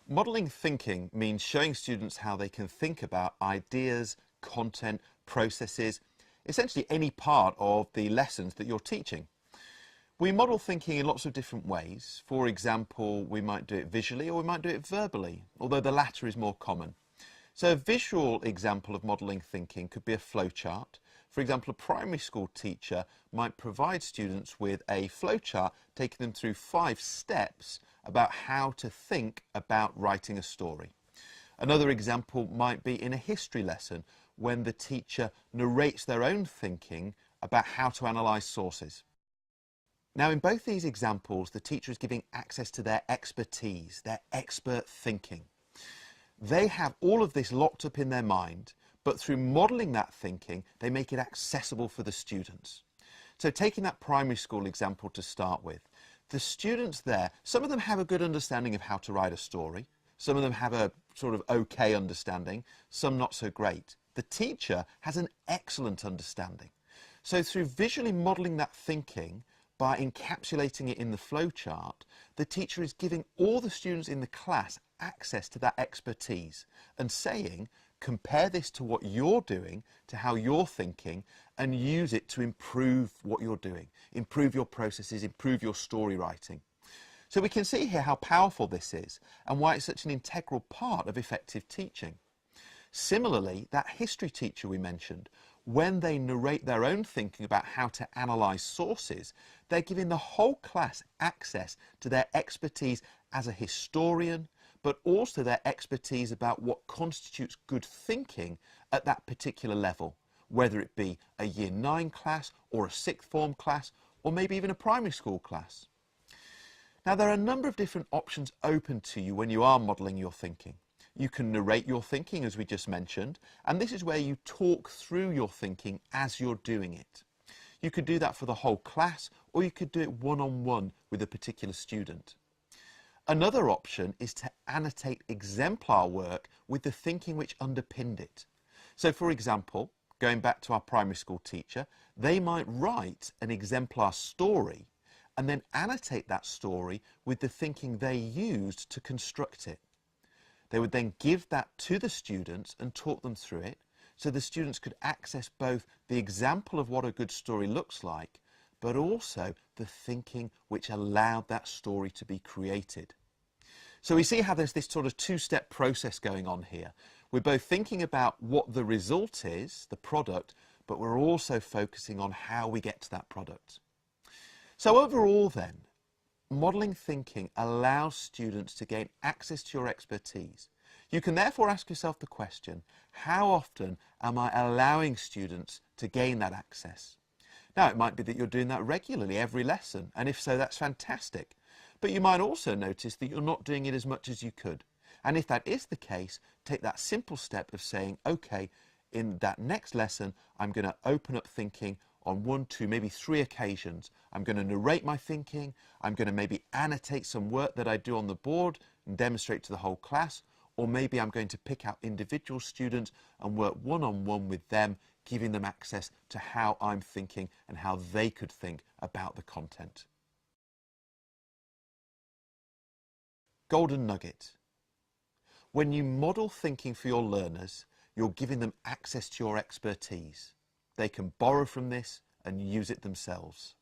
Modelling thinking means showing students how they can think about ideas, content, processes, essentially any part of the lessons that you're teaching. We model thinking in lots of different ways. For example, we might do it visually or we might do it verbally, although the latter is more common. So a visual example of modelling thinking could be a flowchart. For example, a primary school teacher might provide students with a flowchart taking them through 5 steps about how to think about writing a story. Another example might be in a history lesson when the teacher narrates their own thinking about how to analyse sources. Now, in both these examples, the teacher is giving access to their expertise, their expert thinking. They have all of this locked up in their mind, but through modelling that thinking, they make it accessible for the students. So taking that primary school example to start with, the students there, some of them have a good understanding of how to write a story. Some of them have a sort of okay understanding, some not so great. The teacher has an excellent understanding. So through visually modelling that thinking, by encapsulating it in the flowchart, the teacher is giving all the students in the class access to that expertise and saying, compare this to what you're doing, to how you're thinking, and use it to improve what you're doing, improve your processes, improve your story writing. So we can see here how powerful this is and why it's such an integral part of effective teaching. Similarly, that history teacher we mentioned, when they narrate their own thinking about how to analyse sources, they're giving the whole class access to their expertise as a historian, but also their expertise about what constitutes good thinking at that particular level, whether it be a Year 9 class or a sixth form class, or maybe even a primary school class. Now, there are a number of different options open to you when you are modelling your thinking. You can narrate your thinking, as we just mentioned, and this is where you talk through your thinking as you're doing it. You could do that for the whole class, or you could do it one-on-one with a particular student. Another option is to annotate exemplar work with the thinking which underpinned it. So, for example, going back to our primary school teacher, they might write an exemplar story and then annotate that story with the thinking they used to construct it. They would then give that to the students and talk them through it, so the students could access both the example of what a good story looks like, but also the thinking which allowed that story to be created. So we see how there's this sort of 2-step process going on here. We're both thinking about what the result is, the product, but we're also focusing on how we get to that product. So overall then, modelling thinking allows students to gain access to your expertise. You can therefore ask yourself the question, how often am I allowing students to gain that access? Now, it might be that you're doing that regularly, every lesson, and if so, that's fantastic. But you might also notice that you're not doing it as much as you could. And if that is the case, take that simple step of saying, okay, in that next lesson, I'm going to open up thinking on 1, 2, maybe 3 occasions. I'm going to narrate my thinking. I'm going to maybe annotate some work that I do on the board and demonstrate to the whole class. Or maybe I'm going to pick out individual students and work one-on-one with them, giving them access to how I'm thinking and how they could think about the content. Golden nugget. When you model thinking for your learners, you're giving them access to your expertise. They can borrow from this and use it themselves.